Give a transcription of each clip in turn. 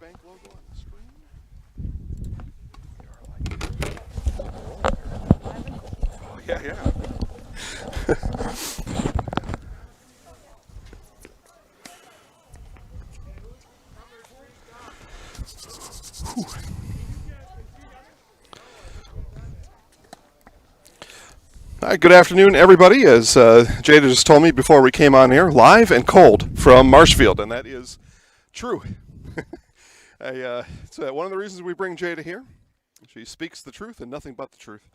Bank logo on the screen. We are like, oh, yeah. All right, good afternoon, everybody. As Jada just told me before we came on here, live and cold from Marshfield, and that is true. It's one of the reasons we bring Jada here. She speaks the truth and nothing but the truth.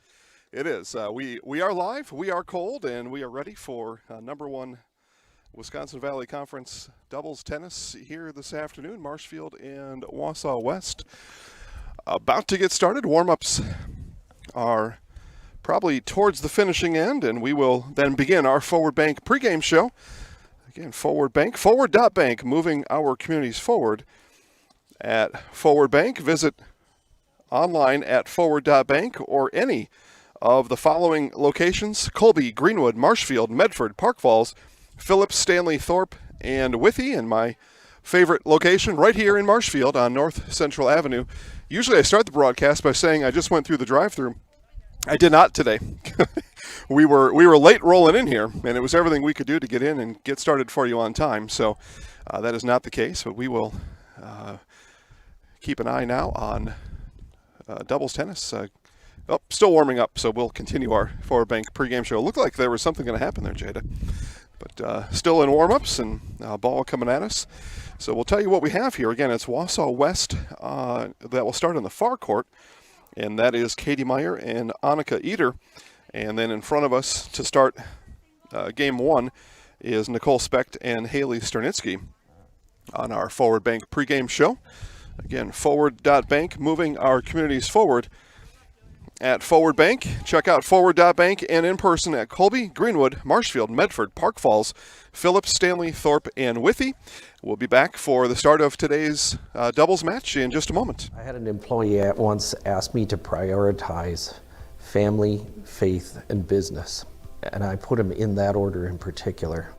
It is. We are live, we are cold, and we are ready for number one Wisconsin Valley Conference doubles tennis here this afternoon, Marshfield and Wausau West. About to get started. Warm-ups are probably towards the finishing end, and we will then begin our Forward Bank pregame show. Again, Forward Bank, forward.bank, moving our communities forward at Forward Bank. Visit online at forward.bank or any of the following locations: Colby, Greenwood, Marshfield, Medford, Park Falls, Phillips, Stanley, Thorpe, and Withee, and my favorite location right here in Marshfield on North Central Avenue. Usually I start the broadcast by saying I just went through the drive-thru. I did not today. we were late rolling in here, and it was everything we could do to get in and get started for you on time. So that is not the case, but we will keep an eye now on doubles tennis. Still warming up, so we'll continue our Forward Bank pregame show. It looked like there was something going to happen there, Jada. But still in warm-ups and ball coming at us. So we'll tell you what we have here. Again, it's Wausau West that will start on the far court, and that is Katie Meyer and Annika Eder. And then in front of us to start game one is Nicole Specht and Haley Sternitsky on our Forward Bank pregame show. Again, forward.bank, moving our communities forward at Forward Bank. Check out forward.bank and in person at Colby, Greenwood, Marshfield, Medford, Park Falls, Phillips, Stanley, Thorpe, and Withee. We'll be back for the start of today's doubles match in just a moment. I had an employee at once ask me to prioritize family, faith, and business, and I put them in that order in particular.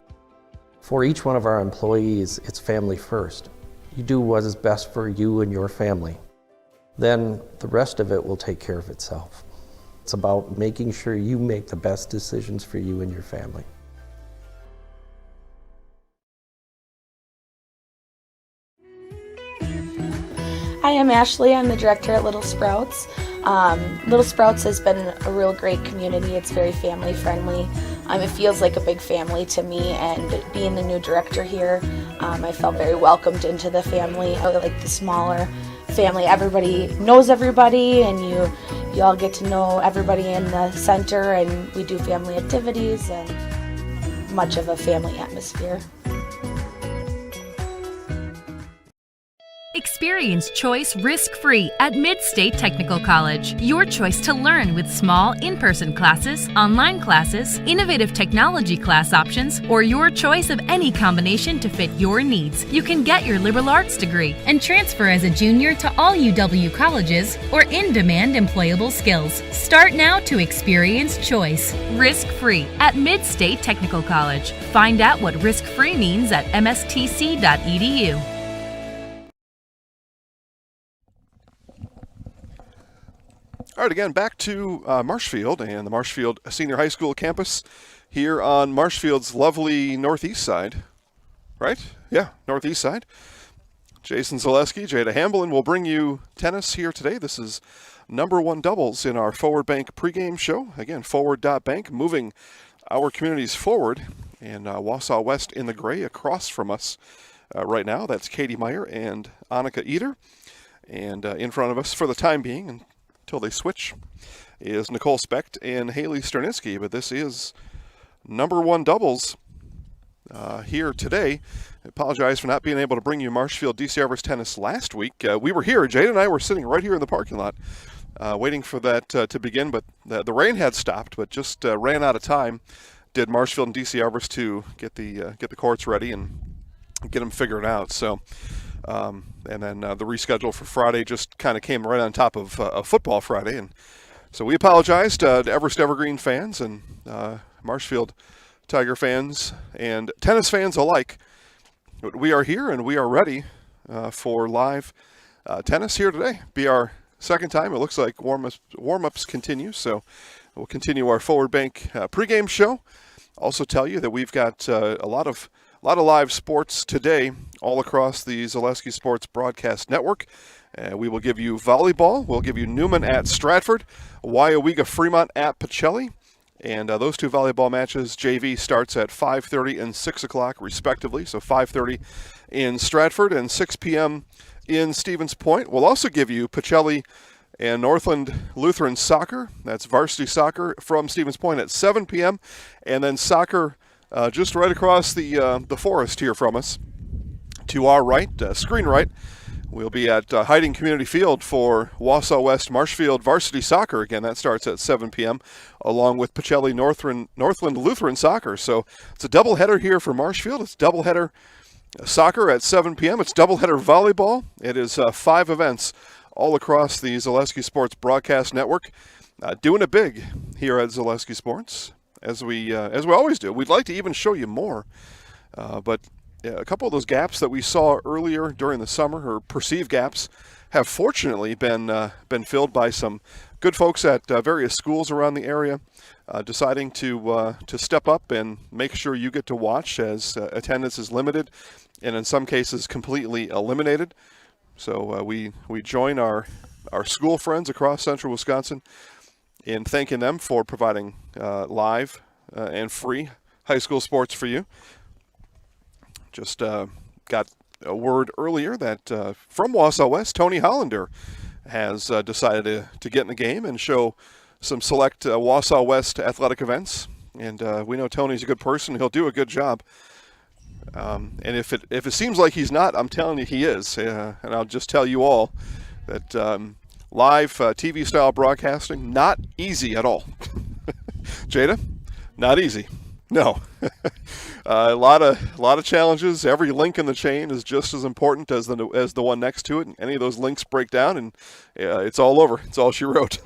For each one of our employees, it's family first. You do what is best for you and your family. Then the rest of it will take care of itself. It's about making sure you make the best decisions for you and your family. Hi, I'm Ashley. I'm the director at Little Sprouts. Little Sprouts has been a real great community. It's very family friendly. It feels like a big family to me, and being the new director here, I felt very welcomed into the family. I like the smaller family. Everybody knows everybody, and you all get to know everybody in the center, and we do family activities and much of a family atmosphere. Experience choice risk-free at Mid-State Technical College. Your choice to learn with small in-person classes, online classes, innovative technology class options, or your choice of any combination to fit your needs. You can get your liberal arts degree and transfer as a junior to all UW colleges or in-demand employable skills. Start now to experience choice risk-free at Mid-State Technical College. Find out what risk-free means at mstc.edu. All right, again, back to Marshfield and the Marshfield Senior High School campus here on Marshfield's lovely northeast side, right? Yeah, northeast side. Jason Zaleski, Jada Hamblin will bring you tennis here today. This is number one doubles in our Forward Bank pregame show. Again, forward.bank, moving our communities forward. And Wausau West in the gray across from us right now. That's Katie Meyer and Annika Eder. And in front of us for the time being, until they switch, is Nicole Specht and Haley Sternitsky. But this is number one doubles here today. I apologize for not being able to bring you Marshfield DC Arborist tennis last week. We were here. Jada and I were sitting right here in the parking lot waiting for that to begin. But the rain had stopped, but just ran out of time. Did Marshfield and DC Arborist to get the courts ready and get them figured out. So. And then the reschedule for Friday just kind of came right on top of Football Friday. And so we apologize to Everest Evergreen fans and Marshfield Tiger fans and tennis fans alike. But we are here and we are ready for live Tennis here today. Be our second time. It looks like warm-ups continue, so we'll continue our Forward Bank pregame show. Also tell you that we've got a lot of live sports today all across the Zaleski Sports Broadcast Network. We will give you volleyball. We'll give you Newman at Stratford, Wyowega Fremont at Pacelli. And those two volleyball matches, JV starts at 5:30 and 6 o'clock respectively. So 5:30 in Stratford and 6 p.m. in Stevens Point. We'll also give you Pacelli and Northland Lutheran soccer. That's varsity soccer from Stevens Point at 7 p.m. And then soccer just right across the forest here from us. To our right, screen right, we'll be at Hiding Community Field for Wausau West Marshfield varsity soccer. Again, that starts at 7 p.m. along with Pacelli Northland Lutheran soccer. So it's a doubleheader here for Marshfield. It's doubleheader soccer at 7 p.m. It's doubleheader volleyball. It is 5 events all across the Zaleski Sports Broadcast Network. Doing it big here at Zaleski Sports, as we always do. We'd like to even show you more, but a couple of those gaps that we saw earlier during the summer, or perceived gaps, have fortunately been filled by some good folks at various schools around the area, deciding to step up and make sure you get to watch, as attendance is limited and in some cases completely eliminated. So we join our school friends across central Wisconsin in thanking them for providing live and free high school sports for you. Just got a word earlier that from Wausau West, Tony Hollander has decided to get in the game and show some select Wausau West athletic events. And we know Tony's a good person. He'll do a good job. And if it seems like he's not, I'm telling you he is. And I'll just tell you all that live TV-style broadcasting, not easy at all. Jada, not easy. No. A lot of challenges. Every link in the chain is just as important as the one next to it. And any of those links break down, and it's all over. It's all she wrote.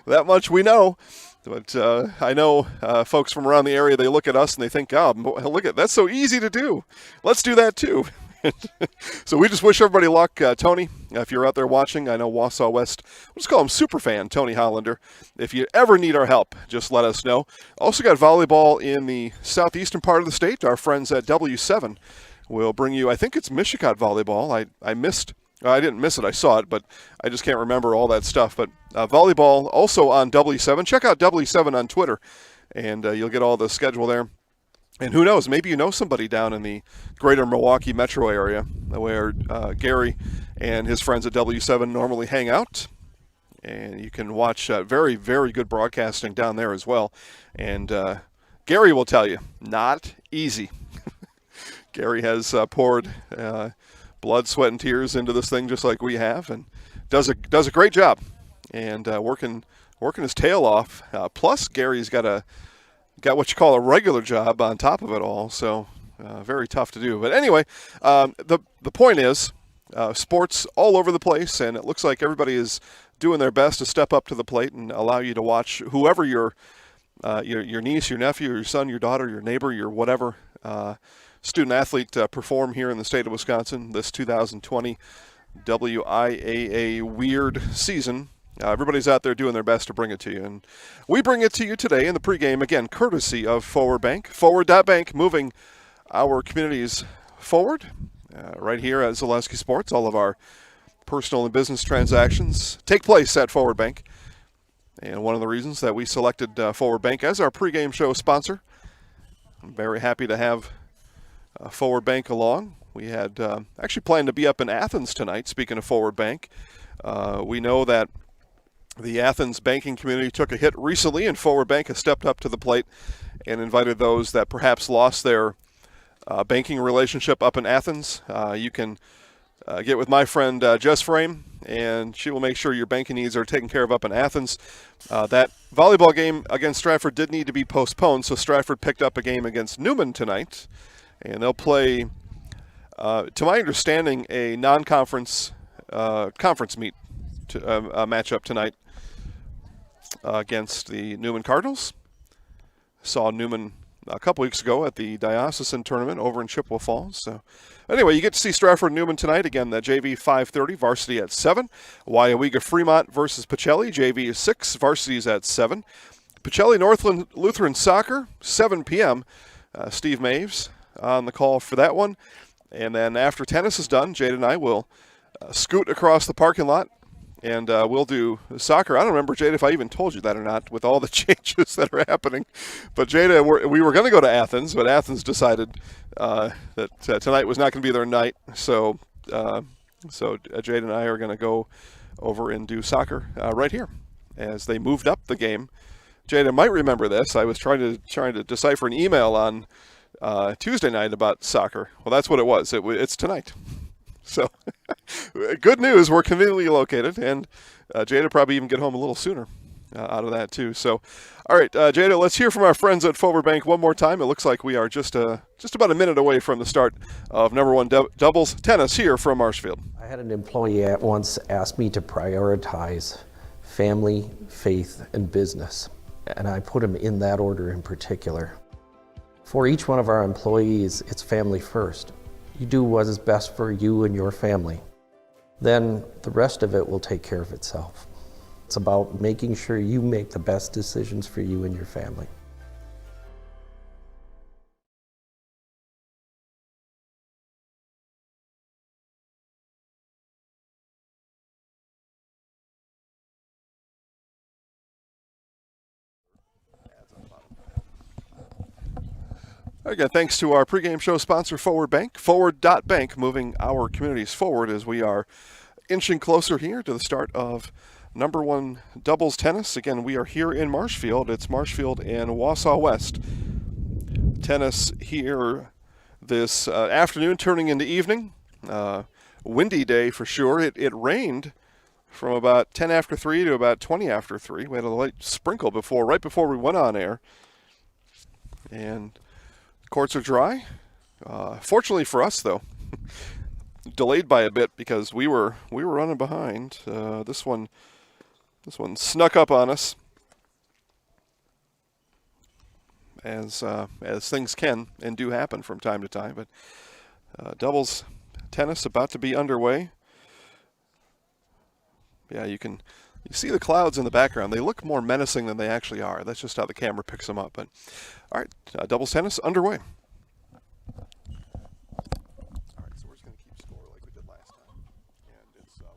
That much we know. But I know folks from around the area, they look at us and they think, "Oh, look at that's so easy to do. Let's do that too." So we just wish everybody luck. Tony, if you're out there watching, I know Wausau West, we'll just call him Superfan, Tony Hollander. If you ever need our help, just let us know. Also got volleyball in the southeastern part of the state. Our friends at W7 will bring you, I think it's Michigan volleyball. I didn't miss it, I saw it, but I just can't remember all that stuff. But volleyball also on W7. Check out W7 on Twitter, and you'll get all the schedule there. And who knows, maybe you know somebody down in the greater Milwaukee metro area where Gary and his friends at W7 normally hang out. And you can watch very, very good broadcasting down there as well. And Gary will tell you, not easy. Gary has poured blood, sweat, and tears into this thing just like we have, and does a great job. And working his tail off. Plus, Gary's got what you call a regular job on top of it all, so very tough to do. But anyway, the point is, sports all over the place, and it looks like everybody is doing their best to step up to the plate and allow you to watch whoever your niece, your nephew, your son, your daughter, your neighbor, your whatever student athlete perform here in the state of Wisconsin this 2020 WIAA weird season. Everybody's out there doing their best to bring it to you. And we bring it to you today in the pregame, again, courtesy of Forward Bank. Forward.bank, moving our communities forward. Right here at Zaleski Sports, all of our personal and business transactions take place at Forward Bank. And one of the reasons that we selected Forward Bank as our pregame show sponsor, I'm very happy to have Forward Bank along. We had actually planned to be up in Athens tonight, speaking of Forward Bank. We know that the Athens banking community took a hit recently, and Forward Bank has stepped up to the plate and invited those that perhaps lost their banking relationship up in Athens. You can get with my friend Jess Frame, and she will make sure your banking needs are taken care of up in Athens. That volleyball game against Stratford did need to be postponed, so Stratford picked up a game against Newman tonight, and they'll play, to my understanding, a non-conference conference meet matchup tonight against the Newman Cardinals. Saw Newman a couple weeks ago at the diocesan tournament over in Chippewa Falls. So anyway, you get to see Stratford Newman tonight. Again, the JV 5:30, varsity at 7. Waiawega Fremont versus Pacelli, JV is 6, varsities at 7. Pacelli Northland Lutheran Soccer, 7 p.m. Steve Maves on the call for that one. And then after tennis is done, Jade and I will scoot across the parking lot and we'll do soccer. I don't remember, Jade, if I even told you that or not with all the changes that are happening. But Jada, we were going to go to Athens, but Athens decided that tonight was not going to be their night. So Jade and I are going to go over and do soccer right here as they moved up the game. Jada might remember this. I was trying to decipher an email on Tuesday night about soccer. Well, that's what it was. It's tonight. So good news. We're conveniently located, and Jada probably even get home a little sooner out of that too. So, all right, Jada, let's hear from our friends at Forward Bank one more time. It looks like we are just about a minute away from the start of number one doubles tennis here from Marshfield. I had an employee at once ask me to prioritize family, faith, and business, and I put them in that order in particular. For each one of our employees, it's family first. You do what is best for you and your family. Then the rest of it will take care of itself. It's about making sure you make the best decisions for you and your family. Again, thanks to our pregame show sponsor, Forward Bank. Forward.bank, moving our communities forward as we are inching closer here to the start of number one doubles tennis. Again, we are here in Marshfield. It's Marshfield and Wausau West. Tennis here this afternoon, turning into evening. Windy day for sure. It rained from about 10 after 3 to about 20 after 3. We had a light sprinkle right before we went on air. And courts are dry. Fortunately for us, though, delayed by a bit because we were running behind. This one snuck up on us, as things can and do happen from time to time. But doubles tennis about to be underway. Yeah, you see the clouds in the background. They look more menacing than they actually are. That's just how the camera picks them up. But all right, doubles tennis underway. All right, so we're just going to keep score like we did last time. And it's 1-4.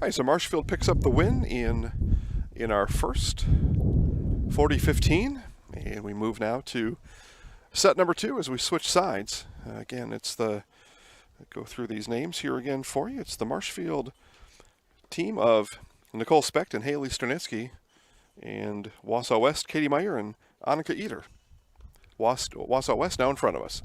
right, so Marshfield picks up the win in our first 40-15, and we move now to set number 2 as we switch sides. Again, it's go through these names here again for you. It's the Marshfield team of Nicole Specht and Haley Sternitsky, and Wausau West, Katie Meyer and Annika Eder. Wausau West now in front of us.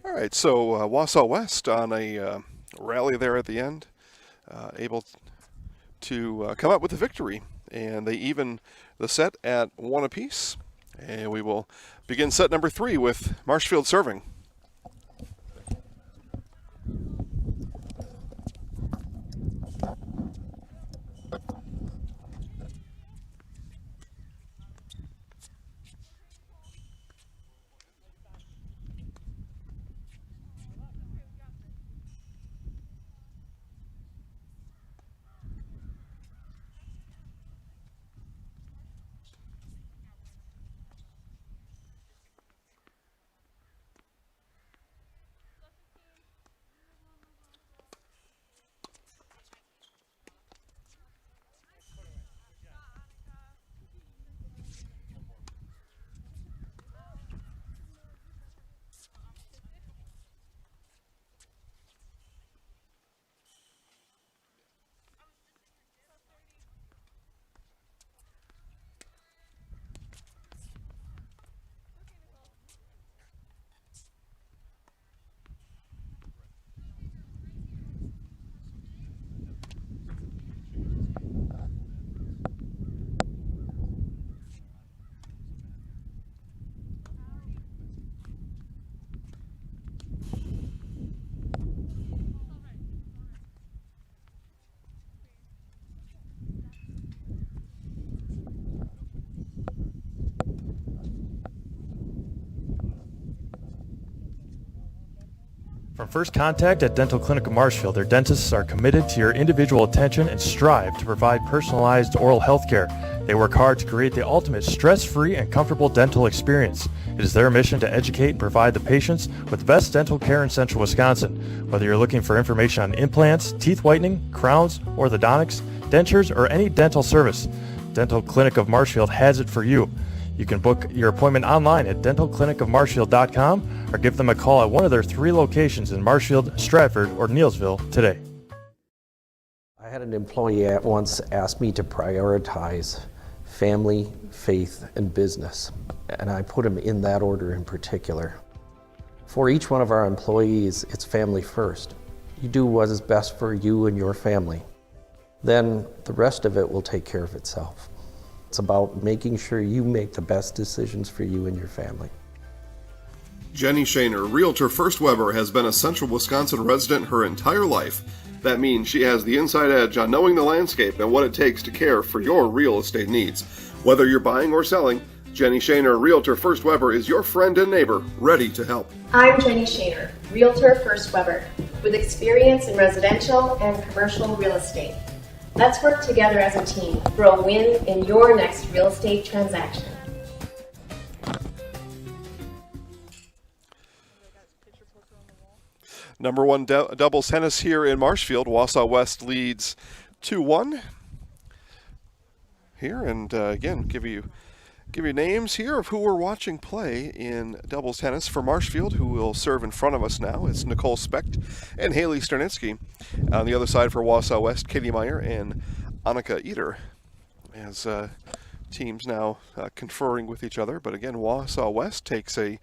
All right, so Wausau West on a rally there at the end, able to come up with a victory, and they even the set at 1 apiece. And we will begin set number 3 with Marshfield serving. From first contact at Dental Clinic of Marshfield, their dentists are committed to your individual attention and strive to provide personalized oral health care. They work hard to create the ultimate stress-free and comfortable dental experience. It is their mission to educate and provide the patients with the best dental care in central Wisconsin. Whether you're looking for information on implants, teeth whitening, crowns, orthodontics, dentures, or any dental service, Dental Clinic of Marshfield has it for you. You can book your appointment online at dentalclinicofmarshfield.com or give them a call at one of their 3 locations in Marshfield, Stratford, or Neillsville today. I had an employee at once ask me to prioritize family, faith, and business, and I put them in that order in particular. For each one of our employees, it's family first. You do what is best for you and your family. Then the rest of it will take care of itself. It's about making sure you make the best decisions for you and your family. Jenny Shaner, Realtor First Weber, has been a Central Wisconsin resident her entire life. That means she has the inside edge on knowing the landscape and what it takes to care for your real estate needs. Whether you're buying or selling, Jenny Shaner, Realtor First Weber, is your friend and neighbor, ready to help. I'm Jenny Shaner, Realtor First Weber, with experience in residential and commercial real estate. Let's work together as a team for a win in your next real estate transaction. Number 1 doubles tennis here in Marshfield. Wausau West leads 2-1 here, and again, give you names here of who we're watching play in doubles tennis for Marshfield, who will serve in front of us now. It's Nicole Specht and Haley Sternitsky. On the other side for Wausau West, Katie Meyer and Annika Eder, as teams now conferring with each other. But again, Wausau West takes a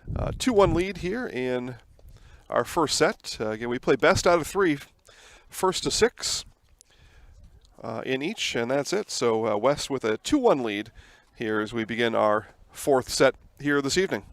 2-1 lead here in our first set. Again, we play best out of 3, first to 6 in each, and that's it. So West with a 2-1 lead here as we begin our 4th set here this evening.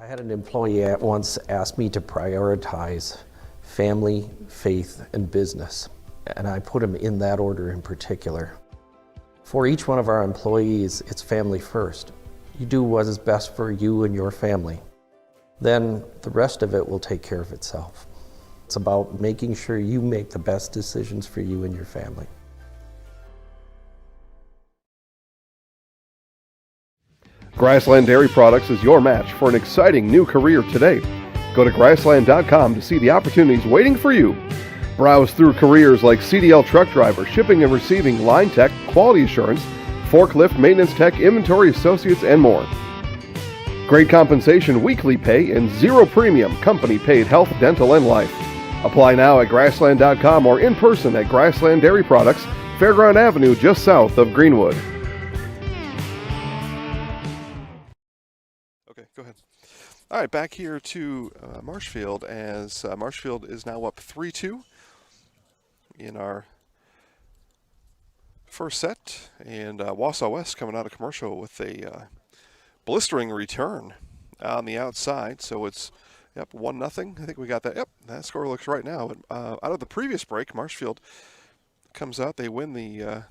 I had an employee at once ask me to prioritize family, faith, and business, and I put them in that order in particular. For each one of our employees, it's family first. You do what is best for you and your family. Then the rest of it will take care of itself. It's about making sure you make the best decisions for you and your family. Grassland Dairy Products is your match for an exciting new career today. Go to grassland.com to see the opportunities waiting for you. Browse through careers like CDL truck driver, shipping and receiving, line tech, quality assurance, forklift, maintenance tech, inventory associates, and more. Great compensation, weekly pay, and zero premium company paid health, dental, and life. Apply now at grassland.com or in person at Grassland Dairy Products, Fairground Avenue, just south of Greenwood. Okay, go ahead. All right, back here to Marshfield as Marshfield is now up 3-2 in our first set. And Wausau West coming out of commercial with a blistering return on the outside. So it's, 1-0. I think we got that. Yep, that score looks right now. Out of the previous break, Marshfield comes out. They win the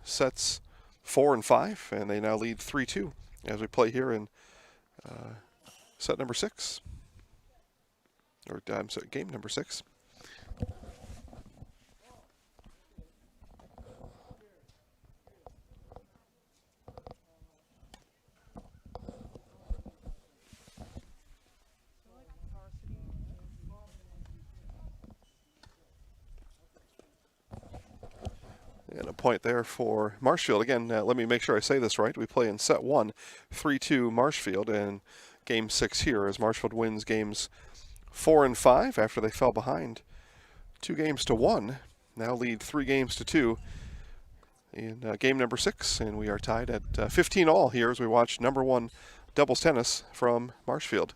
sets 4 and 5, and they now lead 3-2 as we play here in set number 6, or I'm sorry, game number 6. And a point there for Marshfield. Again, let me make sure I say this right. We play in set 1, 3-2 Marshfield, and game 6 here as Marshfield wins games 4 and 5 after they fell behind 2-1. Now lead 3-2 in game number 6, and we are tied at 15 all here as we watch number 1 doubles tennis from Marshfield.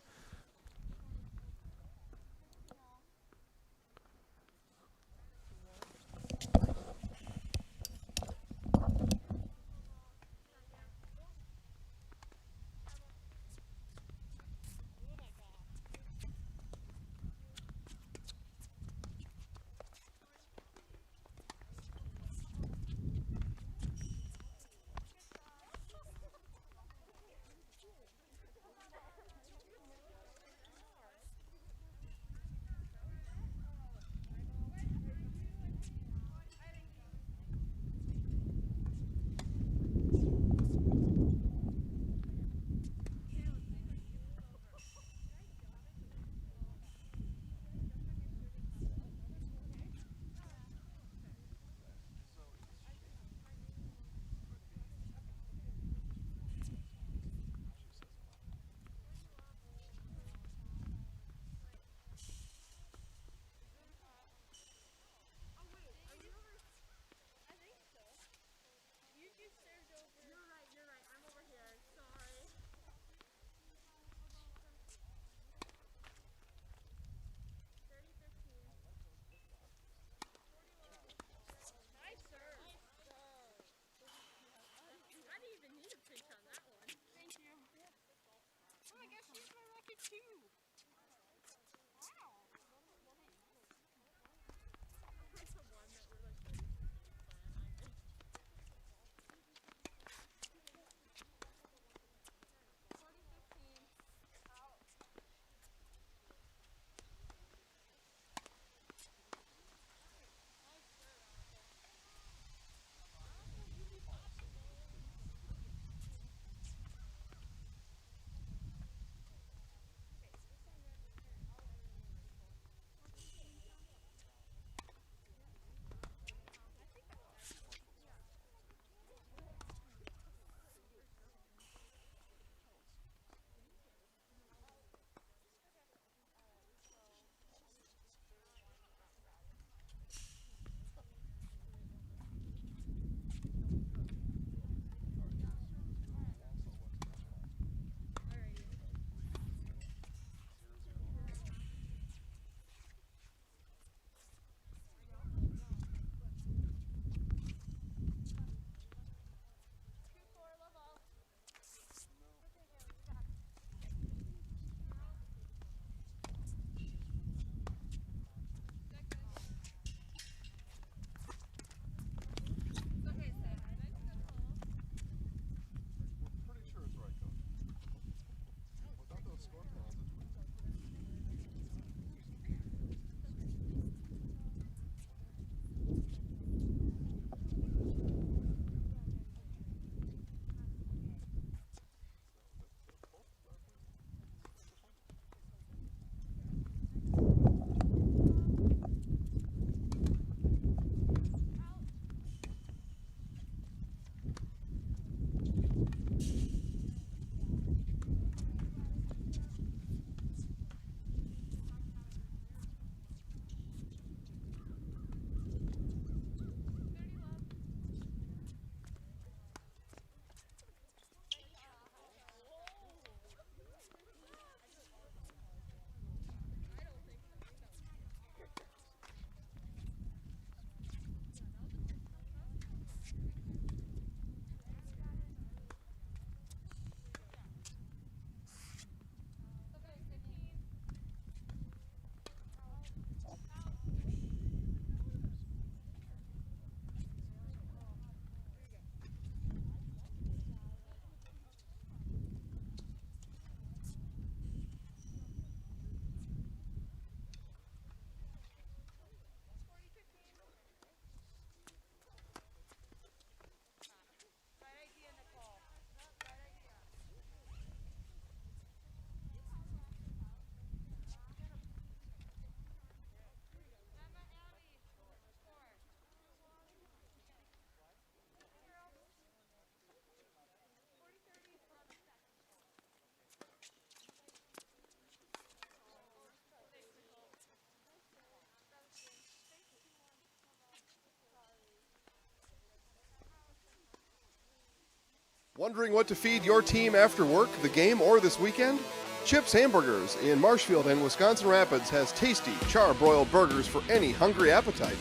Wondering what to feed your team after work, the game, or this weekend? Chips Hamburgers in Marshfield and Wisconsin Rapids has tasty, char-broiled burgers for any hungry appetite.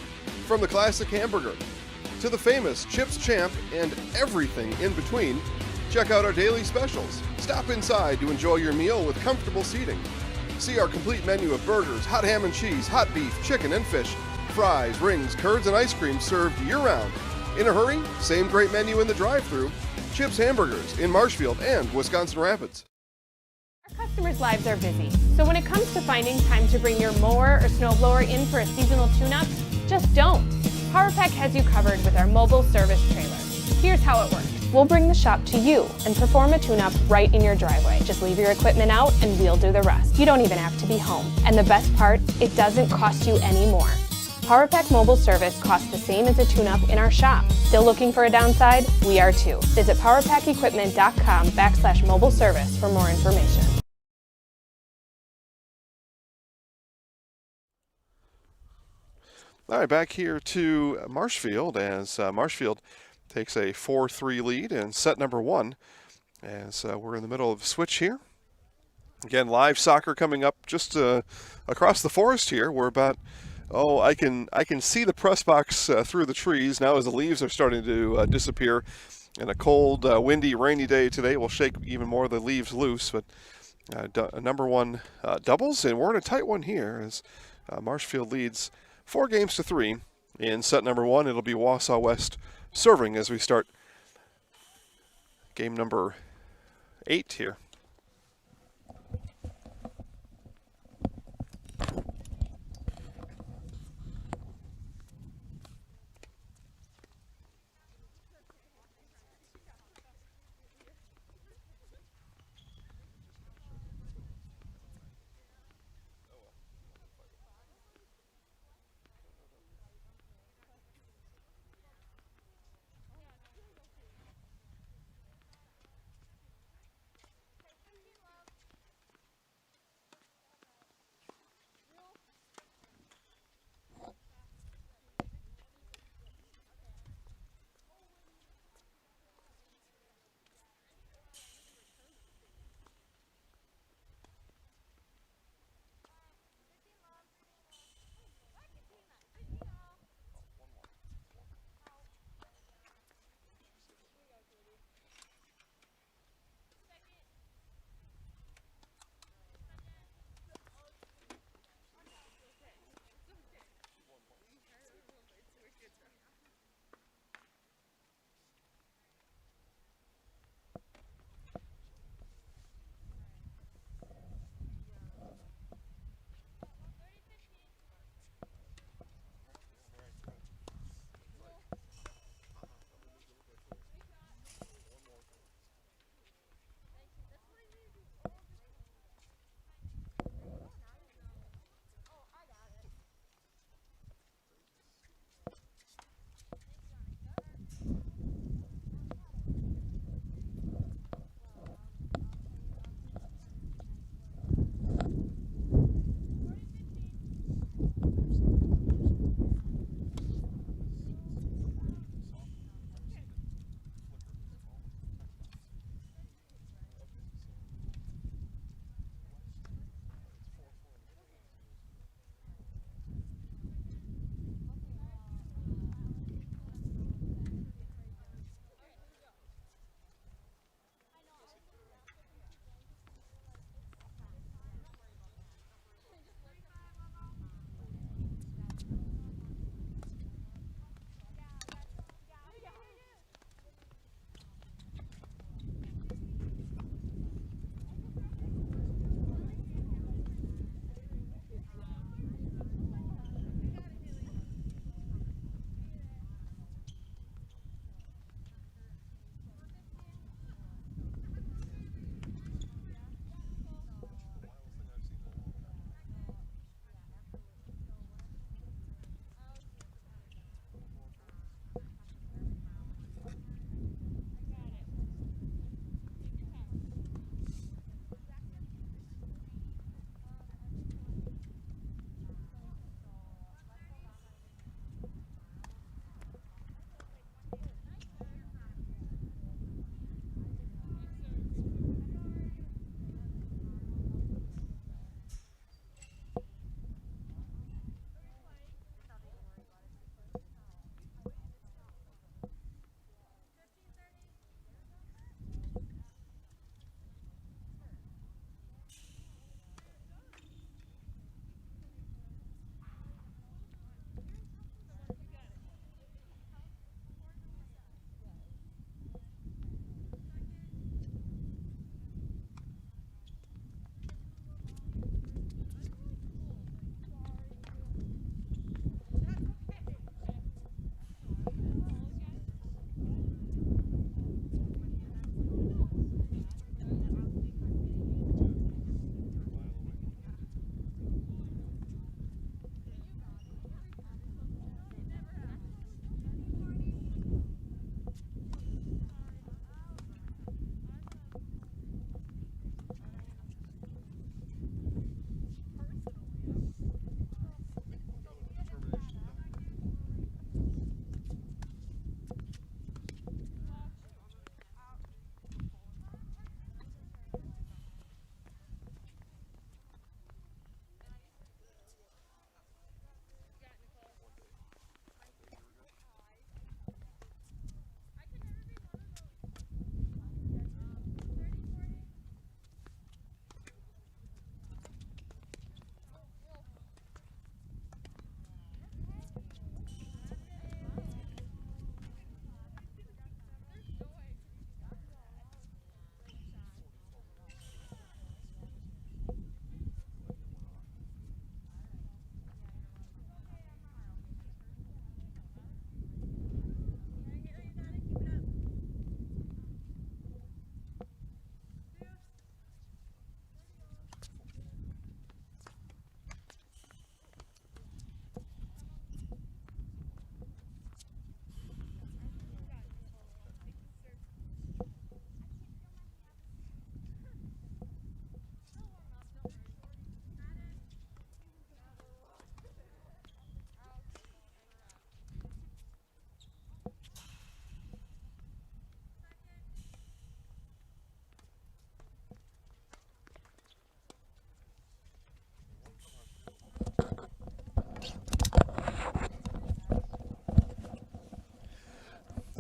From the classic hamburger to the famous Chips Champ and everything in between, check out our daily specials. Stop inside to enjoy your meal with comfortable seating. See our complete menu of burgers, hot ham and cheese, hot beef, chicken and fish, fries, rings, curds, and ice cream served year-round. In a hurry? Same great menu in the drive-thru. Chips Hamburgers in Marshfield and Wisconsin Rapids. Our customers' lives are busy, so when it comes to finding time to bring your mower or snowblower in for a seasonal tune-up, just don't. PowerPack has you covered with our mobile service trailer. Here's how it works. We'll bring the shop to you and perform a tune-up right in your driveway. Just leave your equipment out and we'll do the rest. You don't even have to be home. And the best part, it doesn't cost you any more. PowerPack mobile service costs the same as a tune-up in our shop. Still looking for a downside? We are too. Visit powerpackequipment.com/mobile service for more information. All right, back here to Marshfield as Marshfield takes a 4-3 lead in set number 1 as we're in the middle of a switch here. Again, live soccer coming up just across the forest here. We're about, I can see the press box through the trees now as the leaves are starting to disappear. And a cold, windy, rainy day today will shake even more of the leaves loose. But number 1 doubles, and we're in a tight one here as Marshfield leads 4-3 in set number 1. It'll be Wausau West serving as we start game number 8 here.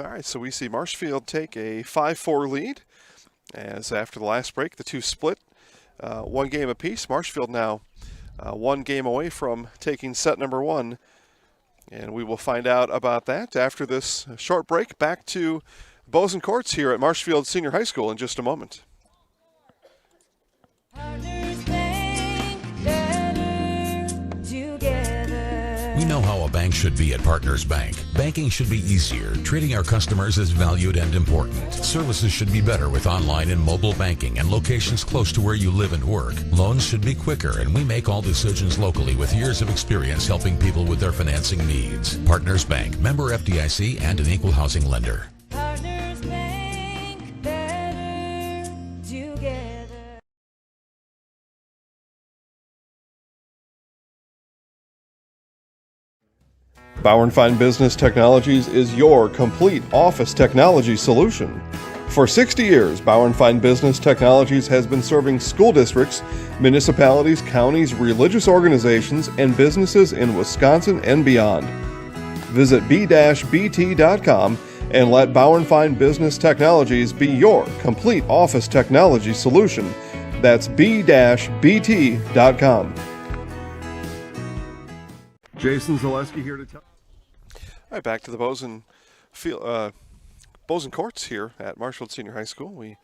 All right, so we see Marshfield take a 5-4 lead, as after the last break, the two split 1 game apiece. Marshfield now 1 game away from taking set number 1, and we will find out about that after this short break. Back to Boesen Courts here at Marshfield Senior High School in just a moment. We know how a bank should be at Partners Bank. Banking should be easier. Treating our customers as valued and important. Services should be better with online and mobile banking and locations close to where you live and work. Loans should be quicker, and we make all decisions locally with years of experience helping people with their financing needs. Partners Bank, member FDIC, and an equal housing lender. Partners Bank, better together. Bauer & Fine Business Technologies is your complete office technology solution. For 60 years, Bauer & Fine Business Technologies has been serving school districts, municipalities, counties, religious organizations, and businesses in Wisconsin and beyond. Visit b-bt.com and let Bauer & Fine Business Technologies be your complete office technology solution. That's b-bt.com. Jason Zaleski here to tell. All right, back to the Boesen Courts here at Marshfield Senior High School. We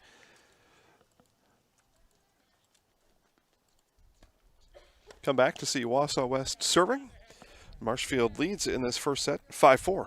come back to see Wausau West serving. Marshfield leads in this first set 5-4.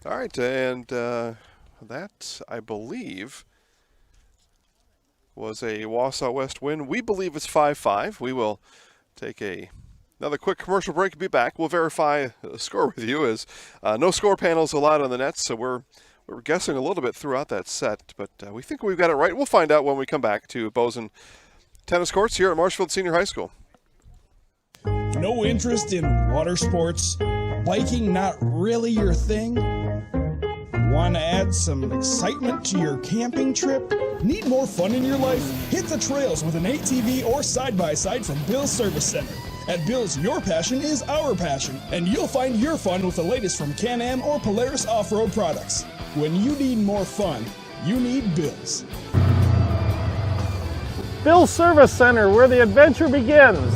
All right, and that, I believe, was a Wausau West win. We believe it's 5-5. We will take another quick commercial break and be back. We'll verify the score with you, as no score panels allowed on the nets, so we're guessing a little bit throughout that set, but we think we've got it right. We'll find out when we come back to Bozeman Tennis Courts here at Marshfield Senior High School. No interest in water sports? Biking not really your thing? Want to add some excitement to your camping trip? Need more fun in your life? Hit the trails with an ATV or side-by-side from Bill's Service Center. At Bill's, your passion is our passion, and you'll find your fun with the latest from Can-Am or Polaris off-road products. When you need more fun, you need Bill's. Bill's Service Center, where the adventure begins.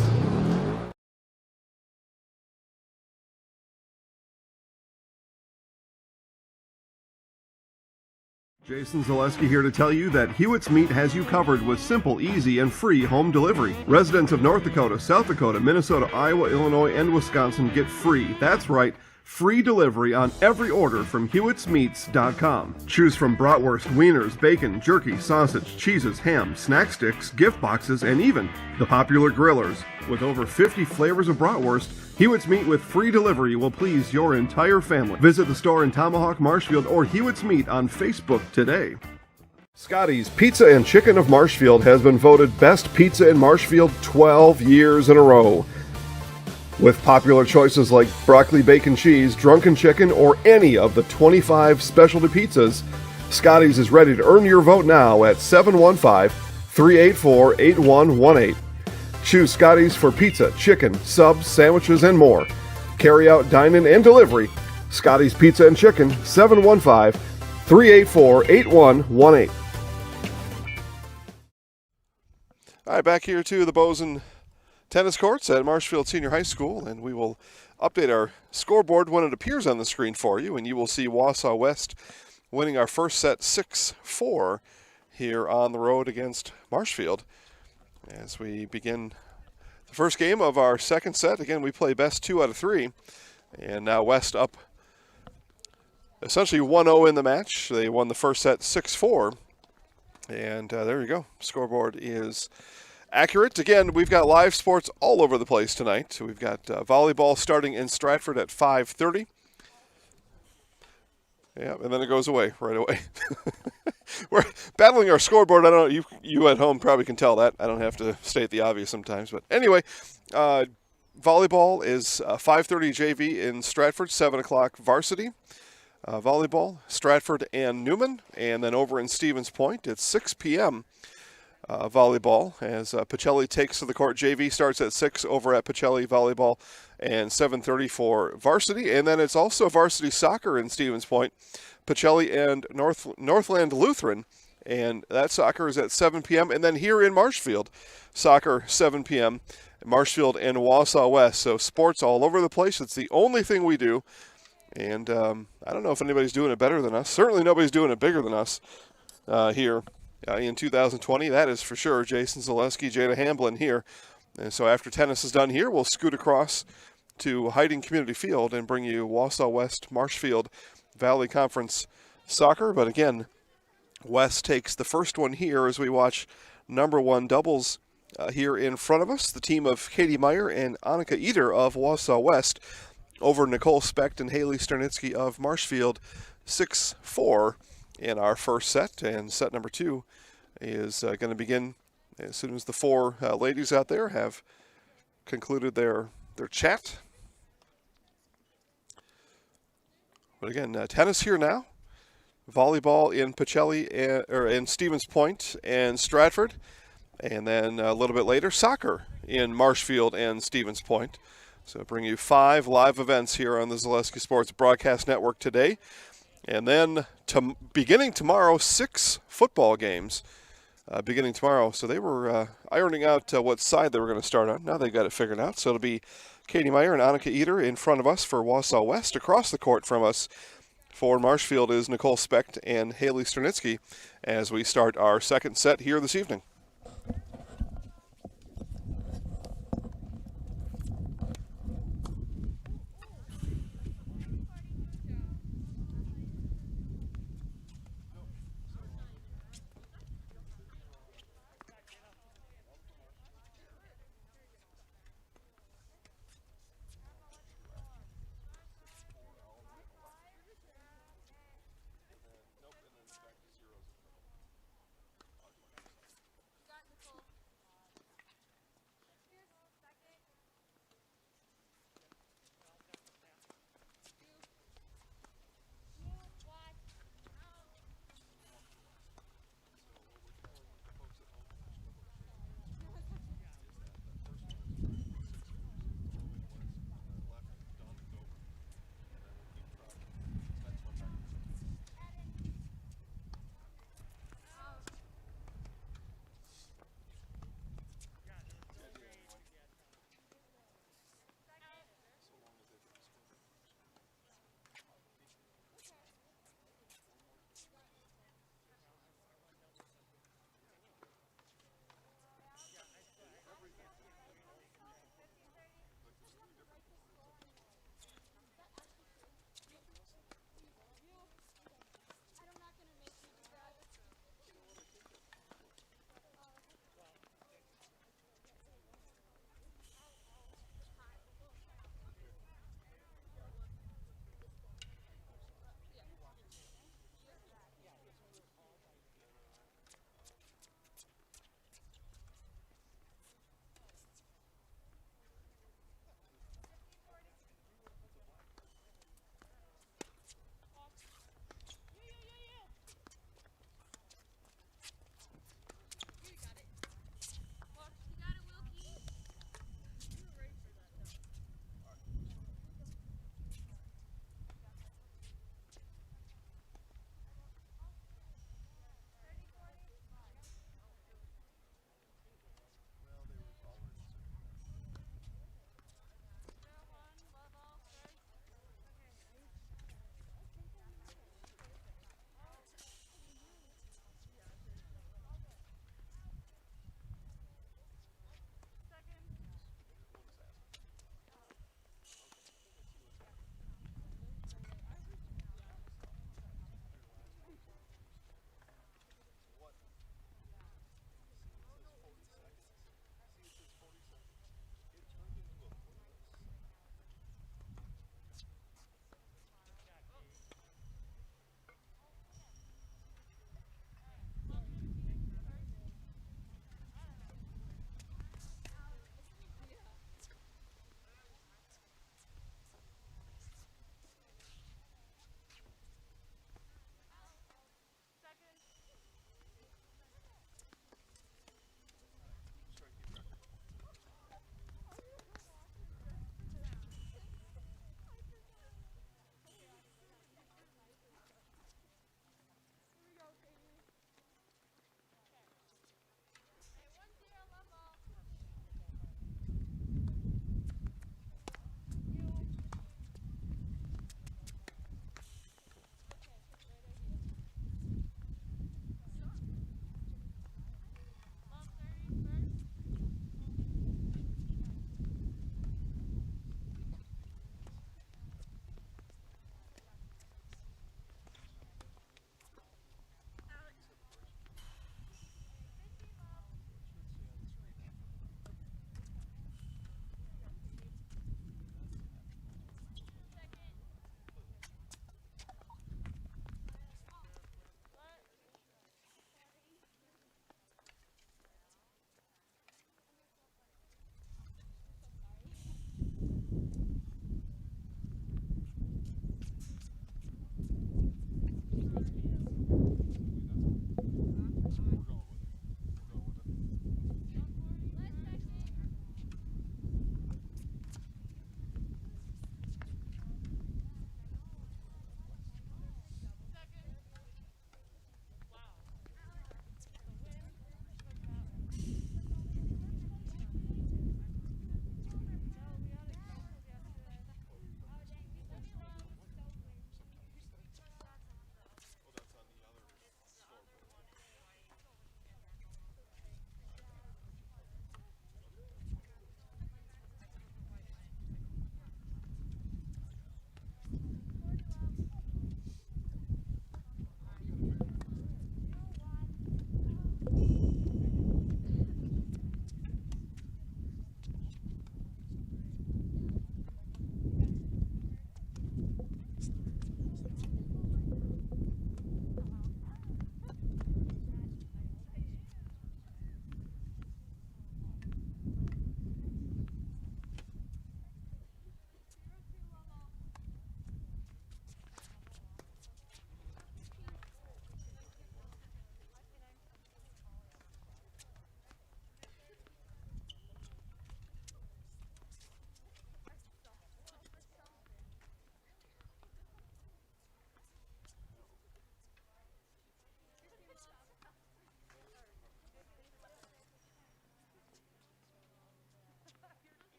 Jason Zaleski here to tell you that Hewitt's Meat has you covered with simple, easy, and free home delivery. Residents of North Dakota, South Dakota, Minnesota, Iowa, Illinois, and Wisconsin get free. That's right, free delivery on every order from Hewitt'sMeats.com. Choose from bratwurst, wieners, bacon, jerky, sausage, cheeses, ham, snack sticks, gift boxes, and even the popular grillers. With over 50 flavors of bratwurst, Hewitt's Meat with free delivery will please your entire family. Visit the store in Tomahawk, Marshfield, or Hewitt's Meat on Facebook today. Scotty's Pizza and Chicken of Marshfield has been voted Best Pizza in Marshfield 12 years in a row. With popular choices like broccoli bacon cheese, drunken chicken, or any of the 25 specialty pizzas, Scotty's is ready to earn your vote now at 715-384-8118. Choose Scotty's for pizza, chicken, subs, sandwiches, and more. Carry out, dine-in, and delivery. Scotty's Pizza and Chicken, 715-384-8118. All right, back here to the Bozeman Tennis Courts at Marshfield Senior High School, and we will update our scoreboard when it appears on the screen for you, and you will see Wausau West winning our first set 6-4 here on the road against Marshfield. As we begin the first game of our second set, again, we play best 2 out of 3. And now West up essentially 1-0 in the match. They won the first set 6-4. And there you go. Scoreboard is accurate. Again, we've got live sports all over the place tonight. We've got volleyball starting in Stratford at 5:30. Yeah, and then it goes away right away. We're battling our scoreboard. I don't know, you at home probably can tell that. I don't have to state the obvious sometimes. But anyway, volleyball is 5:30 JV in Stratford, 7 o'clock varsity. Volleyball, Stratford and Newman. And then over in Stevens Point, it's 6 p.m. Volleyball as Pacelli takes to the court. JV starts at 6 over at Pacelli volleyball, and 7:30 for varsity. And then it's also varsity soccer in Stevens Point, Pacelli and Northland Lutheran, and that soccer is at 7 p.m. And then here in Marshfield, soccer 7 p.m., Marshfield and Wausau West. So sports all over the place. It's the only thing we do, and I don't know if anybody's doing it better than us. Certainly nobody's doing it bigger than us here in 2020. That is for sure. Jason Zaleski, Jada Hamblin here. And so after tennis is done here, we'll scoot across to Hiding Community Field and bring you Wausau West Marshfield Valley Conference soccer. But again, West takes the first one here as we watch number 1 doubles here in front of us. The team of Katie Meyer and Annika Eder of Wausau West over Nicole Specht and Haley Sternitsky of Marshfield, 6-4 in our first set. And set number 2 is going to begin as soon as the 4 ladies out there have concluded their chat. But again, tennis here now. Volleyball in Pacelli or in Stevens Point and Stratford. And then a little bit later, soccer in Marshfield and Stevens Point. So bring you 5 live events here on the Zaleski Sports Broadcast Network today. And then beginning tomorrow, 6 football games beginning tomorrow. So they were ironing out what side they were going to start on. Now they've got it figured out. So it'll be Katie Meyer and Annika Eder in front of us for Wausau West. Across the court from us for Marshfield is Nicole Specht and Haley Sternitsky as we start our second set here this evening.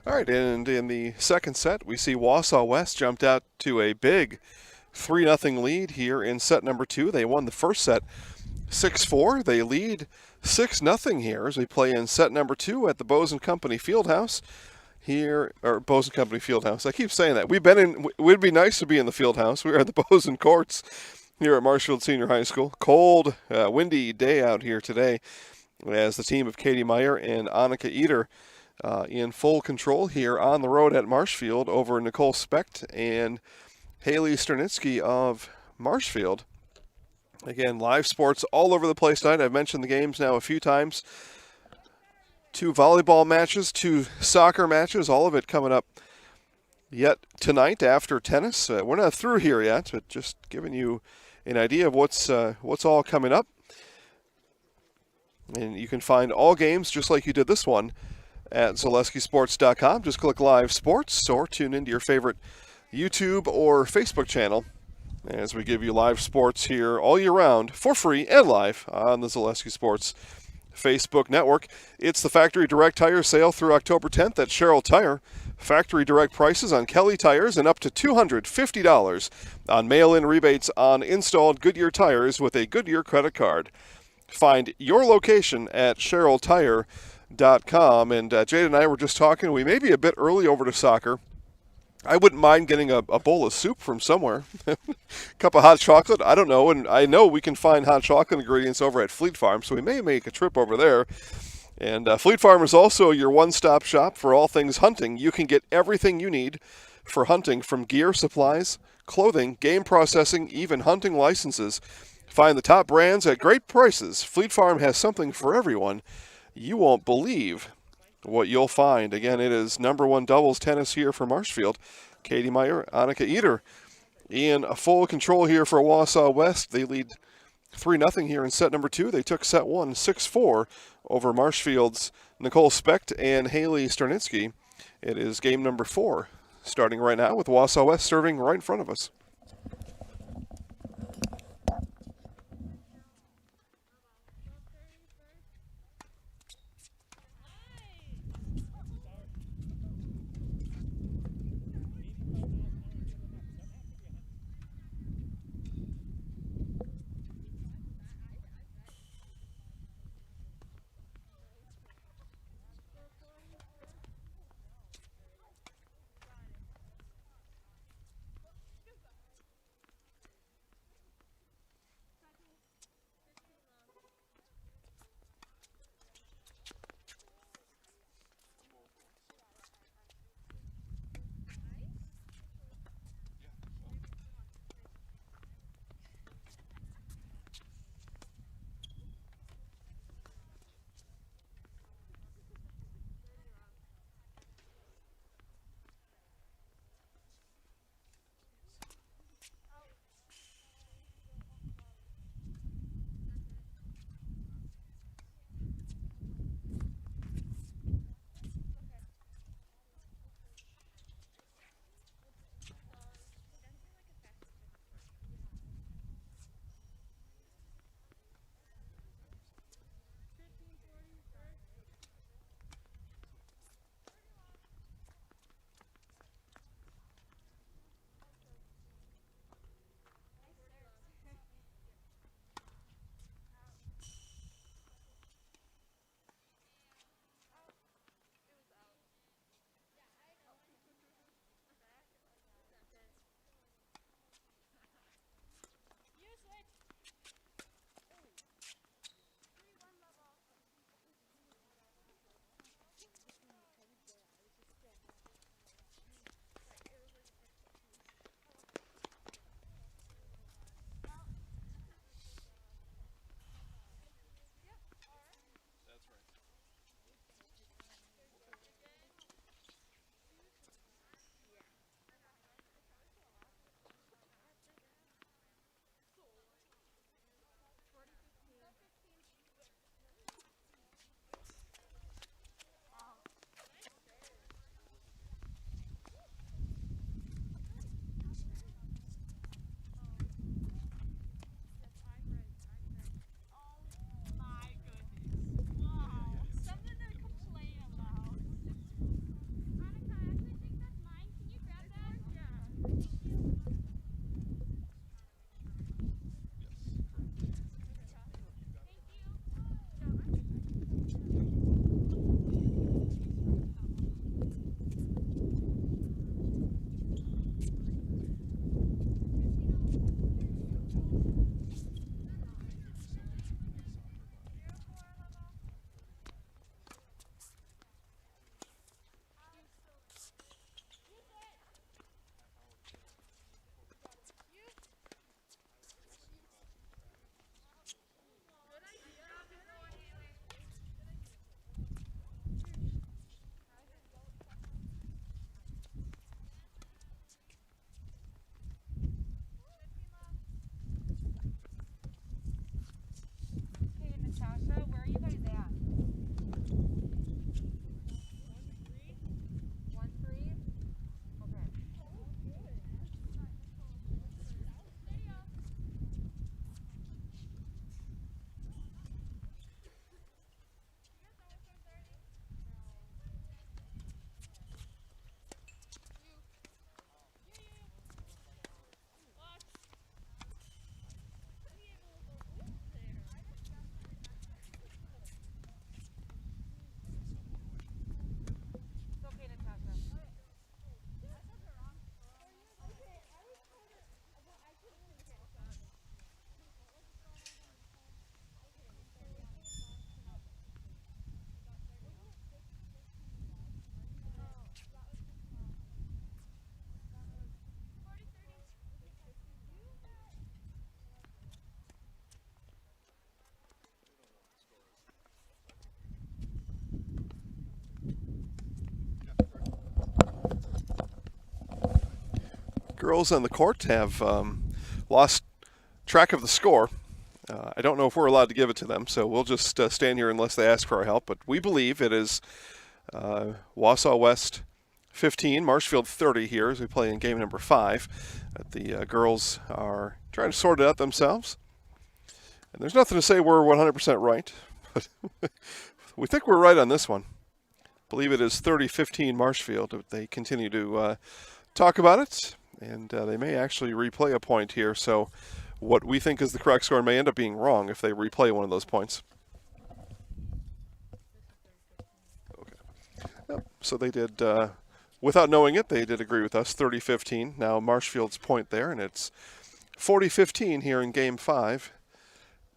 All right, and in the second set, we see Wausau West jumped out to a big 3-0 lead here in set number 2. They won the first set 6-4. They lead 6-0 here as we play in set number 2 at the Bose & Company Fieldhouse here, or Bose & Company Fieldhouse. I keep saying that. It would be nice to be in the Fieldhouse. We are at the Bose & Courts here at Marshfield Senior High School. Cold, windy day out here today as the team of Katie Meyer and Annika Eder in full control here on the road at Marshfield over Nicole Specht and Haley Sternitsky of Marshfield. Again, live sports all over the place tonight. I've mentioned the games now a few times. 2 volleyball matches, 2 soccer matches, all of it coming up yet tonight after tennis. We're not through here yet, but just giving you an idea of what's all coming up. And you can find all games just like you did this one at ZaleskiSports.com. Just click Live Sports or tune into your favorite YouTube or Facebook channel as we give you live sports here all year round for free and live on the Zaleski Sports Facebook network. It's the Factory Direct Tire Sale through October 10th at Sherrill Tire. Factory Direct prices on Kelly tires and up to $250 on mail-in rebates on installed Goodyear tires with a Goodyear credit card. Find your location at SherrillTire.com. And Jade and I were just talking. We may be a bit early over to soccer. I wouldn't mind getting a bowl of soup from somewhere. Cup of hot chocolate, I don't know. And I know we can find hot chocolate ingredients over at Fleet Farm, so we may make a trip over there. And Fleet Farm is also your one-stop shop for all things hunting. You can get everything you need for hunting, from gear, supplies, clothing, game processing, even hunting licenses. Find the top brands at great prices. Fleet Farm has something for everyone. You won't believe what you'll find. Again, it is number 1 doubles tennis here for Marshfield. Katie Meyer, Annika Eder in full control here for Wausau West. They lead 3-0 here in set number 2. They took set 1 6-4 over Marshfield's Nicole Specht and Haley Sternitsky. It is game number 4 starting right now with Wausau West serving right in front of us. girls on the court have lost track of the score. I don't know if we're allowed to give it to them, so we'll just stand here unless they ask for our help. But we believe it is Wausau West 15, Marshfield 30 here as we play in game number 5. The girls are trying to sort it out themselves. And there's nothing to say we're 100% right, but we think we're right on this one. I believe it is 30-15 Marshfield. They continue to talk about it, and they may actually replay a point here. So what we think is the correct score may end up being wrong if they replay one of those points. Okay. Yep. So they did, without knowing it, they did agree with us, 30-15. Now Marshfield's point there, and it's 40-15 here in Game 5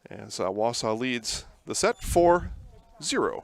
as Wausau leads the set 4-0.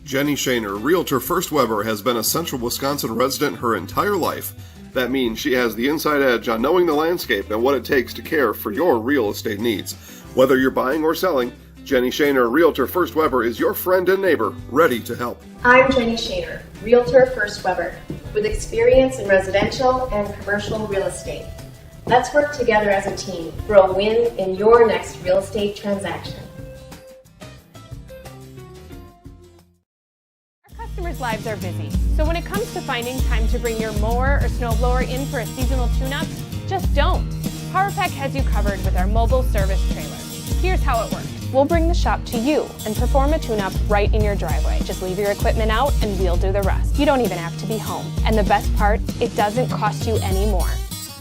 Jenny Shaner, Realtor First Weber, has been a Central Wisconsin resident her entire life. That means she has the inside edge on knowing the landscape and what it takes to care for your real estate needs. Whether you're buying or selling, Jenny Shaner, Realtor First Weber, is your friend and neighbor, ready to help. I'm Jenny Shaner, Realtor First Weber, with experience in residential and commercial real estate. Let's work together as a team for a win in your next real estate transaction. Customers' lives are busy, so when it comes to finding time to bring your mower or snowblower in for a seasonal tune-up, just don't. PowerPack has you covered with our mobile service trailer. Here's how it works. We'll bring the shop to you and perform a tune-up right in your driveway. Just leave your equipment out and we'll do the rest. You don't even have to be home. And the best part, it doesn't cost you any more.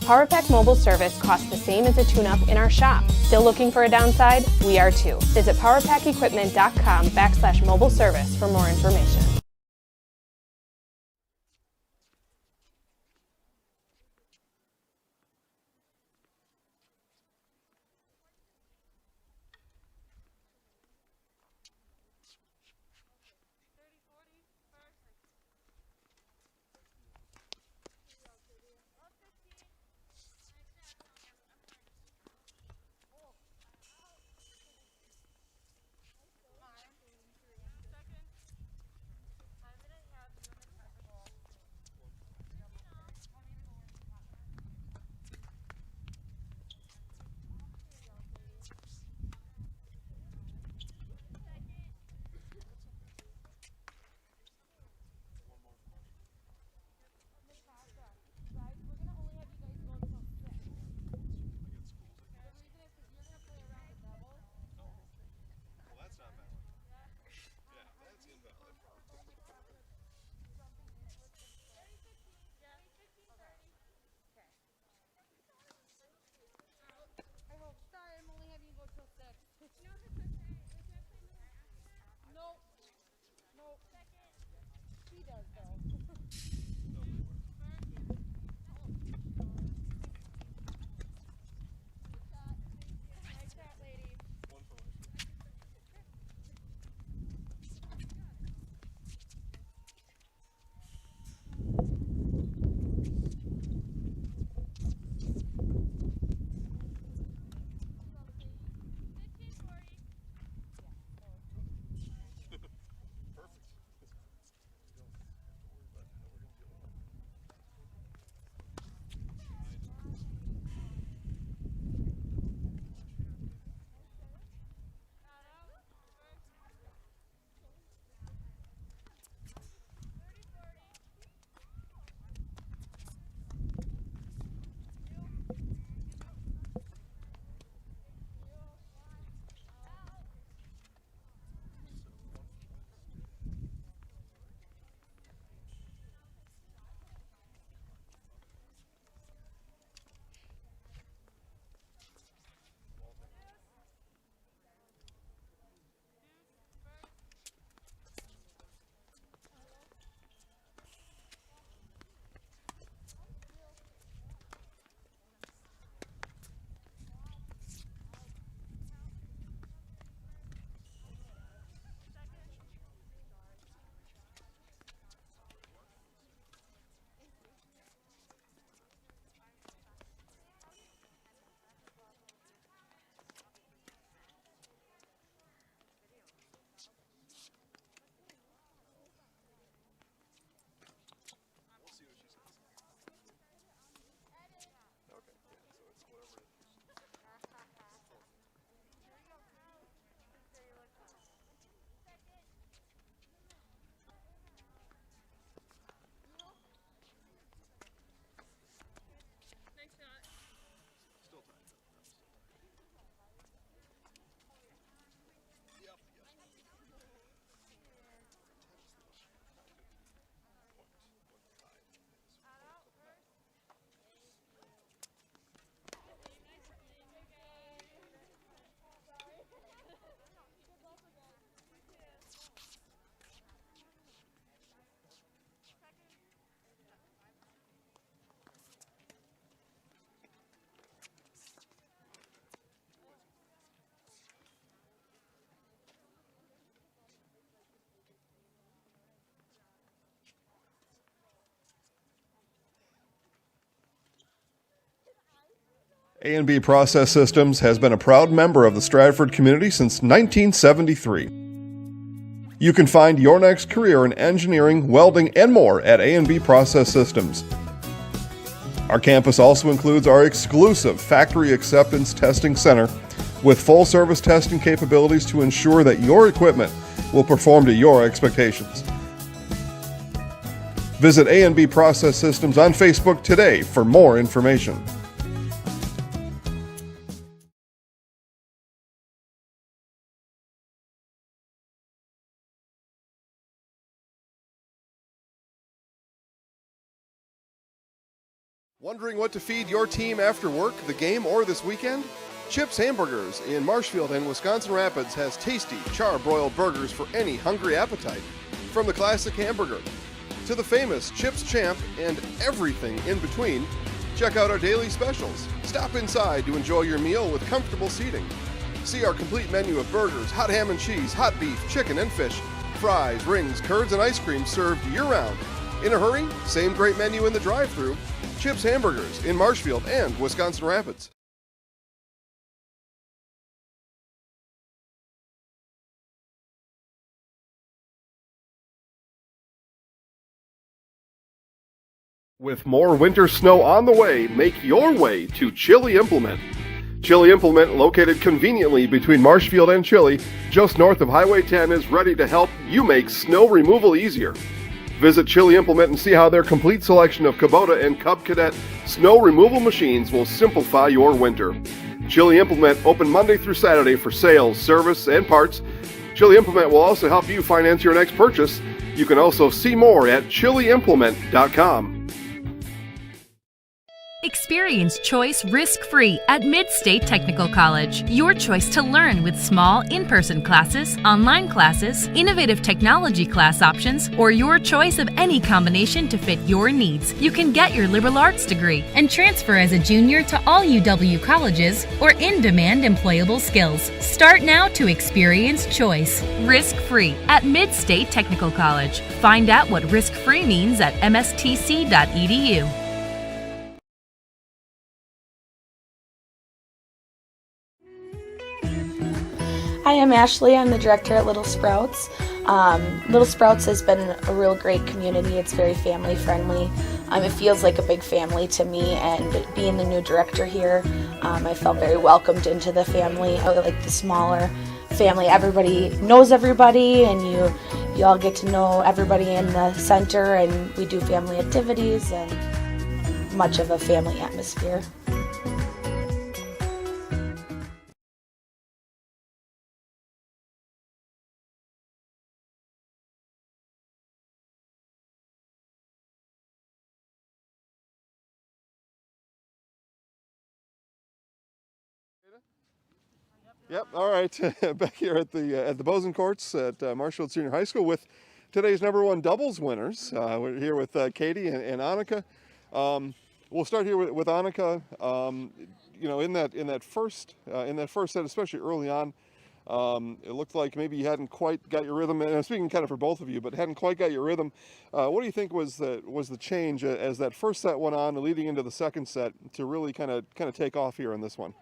PowerPack mobile service costs the same as a tune-up in our shop. Still looking for a downside? We are too. Visit powerpackequipment.com/mobile service for more information. A&B Process Systems has been a proud member of the Stratford community since 1973. You can find your next career in engineering, welding, and more at A&B Process Systems. Our campus also includes our exclusive Factory Acceptance Testing Center with full-service testing capabilities to ensure that your equipment will perform to your expectations. Visit A&B Process Systems on Facebook today for more information. Wondering what to feed your team after work, the game, or this weekend? Chips Hamburgers in Marshfield and Wisconsin Rapids has tasty, char-broiled burgers for any hungry appetite. From the classic hamburger to the famous Chips Champ and everything in between, check out our daily specials. Stop inside to enjoy your meal with comfortable seating. See our complete menu of burgers, hot ham and cheese, hot beef, chicken and fish, fries, rings, curds, and ice cream served year-round. In a hurry? Same great menu in the drive-thru. Chips Hamburgers in Marshfield and Wisconsin Rapids. With more winter snow on the way, make your way to Chili Implement. Chili Implement, located conveniently between Marshfield and Chili, just north of Highway 10, is ready to help you make snow removal easier. Visit Chili Implement and see how their complete selection of Kubota and Cub Cadet snow removal machines will simplify your winter. Chili Implement open Monday through Saturday for sales, service, and parts. Chili Implement will also help you finance your next purchase. You can also see more at chiliimplement.com. Experience choice risk-free at Mid-State Technical College. Your choice to learn with small in-person classes, online classes, innovative technology class options, or your choice of any combination to fit your needs. You can get your liberal arts degree and transfer as a junior to all UW colleges or in-demand employable skills. Start now to experience choice risk-free at Mid-State Technical College. Find out what risk-free means at mstc.edu. Hi, I'm Ashley. I'm the director at Little Sprouts. Little Sprouts has been a real great community. It's very family friendly. It feels like a big family to me, and being the new director here, I felt very welcomed into the family. I like the smaller family. Everybody knows everybody, and you all get to know everybody in the center, and we do family activities and much of a family atmosphere. Yep. All right. Back here at the Bozen Courts at Marshfield Senior High School with today's #1 doubles winners. We're here with Katie and Annika. We'll start here with Annika. In that first set, especially early on, it looked like maybe you hadn't quite got your rhythm. And I'm speaking kind of for both of you, but hadn't quite got your rhythm. What do you think was the change as that first set went on, leading into the second set, to really kind of take off here in this one?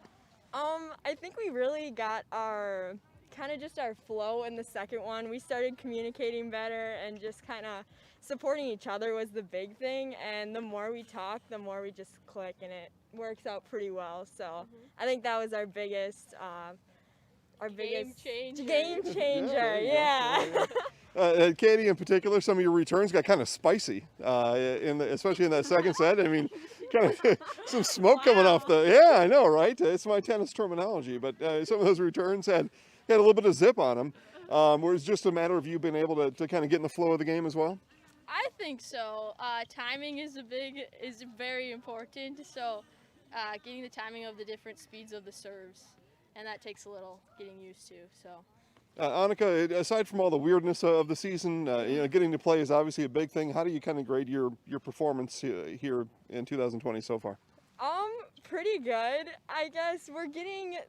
I think we really got our flow in the second one. We started communicating better and just kind of supporting each other was the big thing. And the more we talk, the more we just click, and it works out pretty well. So I think that was our biggest game changer. Yeah. Katie, in particular, some of your returns got kind of spicy, especially in that second set. I mean, kind of some smoke coming off the. Yeah, I know, right? It's my tennis terminology, but some of those returns had a little bit of zip on them. Where it's just a matter of you being able to kind of get in the flow of the game as well. I think so. Timing is very important. So, getting the timing of the different speeds of the serves, and that takes a little getting used to. So. Annika, aside from all the weirdness of the season, getting to play is obviously a big thing. How do you kind of grade your performance here in 2020 so far? Pretty good. I guess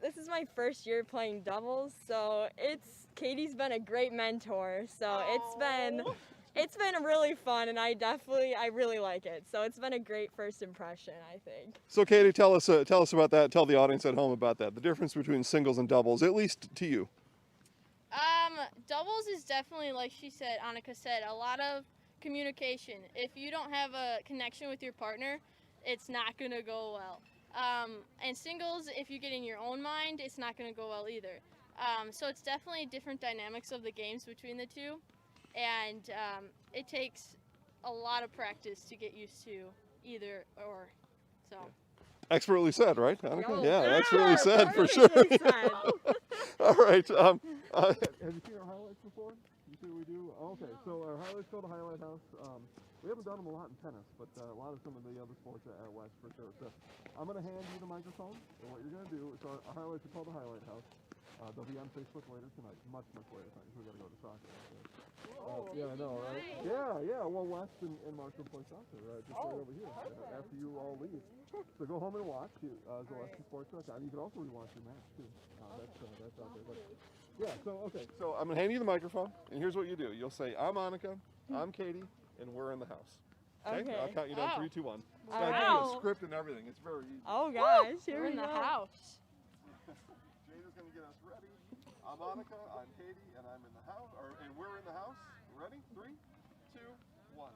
this is my first year playing doubles, so Katie's been a great mentor. So it's been really fun, and I really like it. So it's been a great first impression, I think. So Katie, tell us about that. Tell the audience at home about that. The difference between singles and doubles, at least to you. Doubles is definitely, like Annika said, a lot of communication. If you don't have a connection with your partner, it's not going to go well. And singles, if you get in your own mind, it's not going to go well either. So it's definitely different dynamics of the games between the two. And it takes a lot of practice to get used to either or. So. Expertly said, right, Annika? Oh, yeah, expertly said for sure. All right. Have you seen our highlights before? You say we do? Okay, so our highlights go to Highlight House. We haven't done them a lot in tennis, but a lot of some of the other sports at West for sure. So I'm going to hand you the microphone, and what you're going to do is our highlights are called the Highlight House. They'll be on Facebook later tonight, much later tonight, because we've got to go to soccer. Yeah, I know, right? Nice. Yeah. Well, West and Marshfield play soccer just right over here after you all leave. So go home and watch GillespieSports.com. You can also rewatch your match too. That's out there. But, yeah. So I'm gonna hand you the microphone, and here's what you do. You'll say, "I'm Annika, I'm Katie, and we're in the house." Okay. I'll count you down. 3, 2, 1. It's got a script and everything. It's very easy. Oh gosh, we're in the house. Jada's gonna get us ready. I'm Annika, I'm Katie, and I'm in the house. And we're in the house. Ready? 3, 2, 1.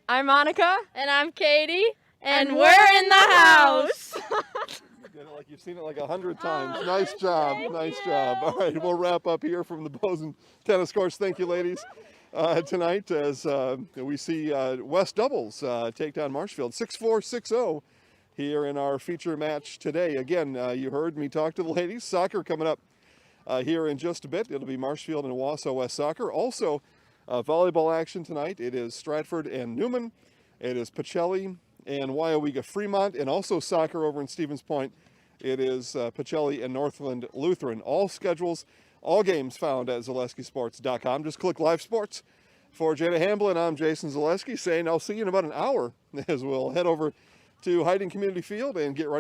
I'm Annika. And I'm Katie. And we're in the house. You did it like you've seen it like 100 times. Nice job. Nice job. All right, we'll wrap up here from the Bozen Tennis Courts. Thank you, ladies. Tonight, as we see West doubles take down Marshfield 6-4, 6-0 here in our feature match today. Again, you heard me talk to the ladies. Soccer coming up here in just a bit. It'll be Marshfield and Wausau West Soccer. Also, volleyball action tonight. It is Stratford and Newman. It is Pacelli and Wyowega Fremont, and also soccer over in Stevens Point. It is Pacelli and Northland Lutheran. All schedules, all games found at ZaleskiSports.com. Just click Live Sports. For Jada Hamblin, I'm Jason Zaleski saying I'll see you in about an hour as we'll head over to Hiding Community Field and get ready